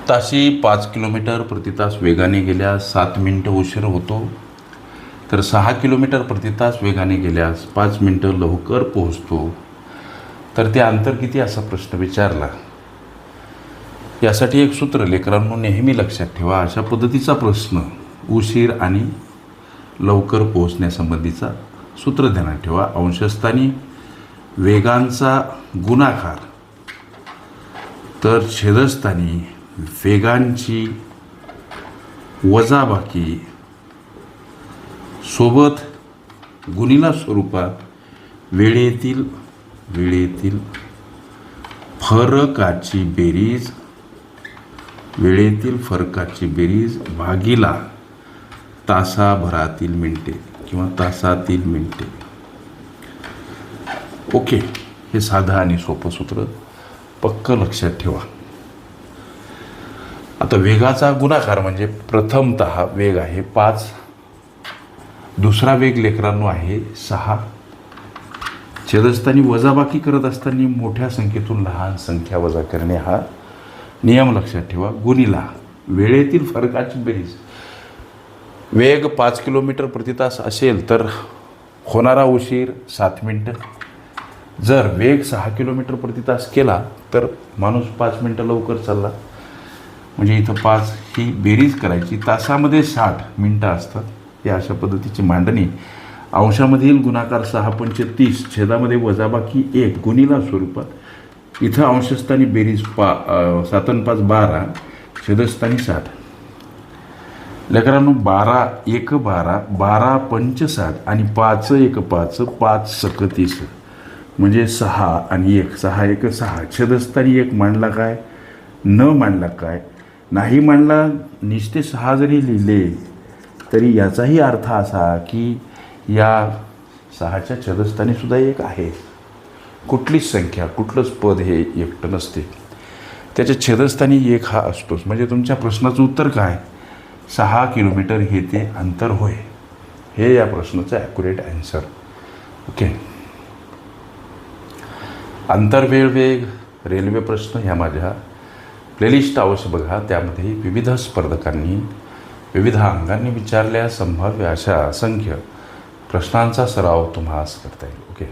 ताशी 5 किलोमीटर प्रति तास वेगाने गेल्यास 7 मिनिटं उशीर होतो, तर 6 किलोमीटर प्रति तास वेगाने गेल्यास 5 मिनिटं लवकर पोहोचतो. तर ते अंतर किती असा प्रश्न विचारला. यासाठी एक सूत्र लेकरांनो नेहमी लक्षात ठेवा. अशा पद्धतीचा प्रश्न उशीर आणि लवकर पोहोचण्यासंबंधीचा सूत्र ध्यानात ठेवा. अंशस्थानी वेगांचा गुणाकार तर छेदस्थानी वेगांची वजाबाकी सोबत गुणिला स्वरूपात वेळेतील फरकाची बेरीज भागिला तासाभरातील मिनिटे किंवा तासातील मिनिटे. ओके, हे साधं आणि सोपं सूत्र पक्क लक्षात ठेवा. आता वेगाचा गुणाकार म्हणजे प्रथमतः वेग आहे 5, दुसरा वेग लेकरांनो आहे 6. छेदस्थानी वजाबाकी करत असताना मोठ्या संख्येतून लहान संख्या वजा करणे हा नियम लक्षात ठेवा. गुणिला वेळेतील फरकाची बेरीज. वेग 5 किलोमीटर प्रति तास असेल तर होणारा उशीर 7 मिनटं. जर वेग 6 किलोमीटर प्रति तास केला तर माणूस 5 मिनटं लवकर चालला. म्हणजे इथं 5 ही बेरीज करायची. तासामध्ये 60 मिनटं असतात. या अशा पद्धतीची मांडणी. अंशामधील गुणाकार 6 पंचे 30, छेदामध्ये वजाबाकी 1 गुणिला स्वरूपात. इथं अंशस्थानी बेरीज 7 आणि 5 12, छेदस्थानी 60. लेकरांनो 12 1 12, 12 पंच 60 आणि 5 1 5, 5 सक 30. म्हणजे 6 आणि 1, 6 1 6. छेदस्थानी 1 मांडला काय, न मांडला काय, नाही मांडला. निस्ते 6 जरी लिहिले तरी याचाही अर्थ असा की या 6च्या छेदस्थानी सुद्धा 1 आहे. कुठलीच संख्या, कुठलंच पद हे एकटं नसते. त्याच्या छेदस्थानी 1 हा असतोच. म्हणजे तुमच्या प्रश्नाचं उत्तर काय, 6 किलोमीटर हे ते अंतर होय. हे या प्रश्नाचं ॲक्युरेट ॲन्सर. ओके. अंतर वेळ वेग रेल्वे प्रश्न ह्या माझ्या प्लेलिस्ट अवश्य बघा. त्यामध्ये विविध स्पर्धकांनी विविध अंगांनी विचारलेल्या संभाव्य अशा असंख्य प्रश्नांचा सराव तुम्हाला करता येईल. ओके.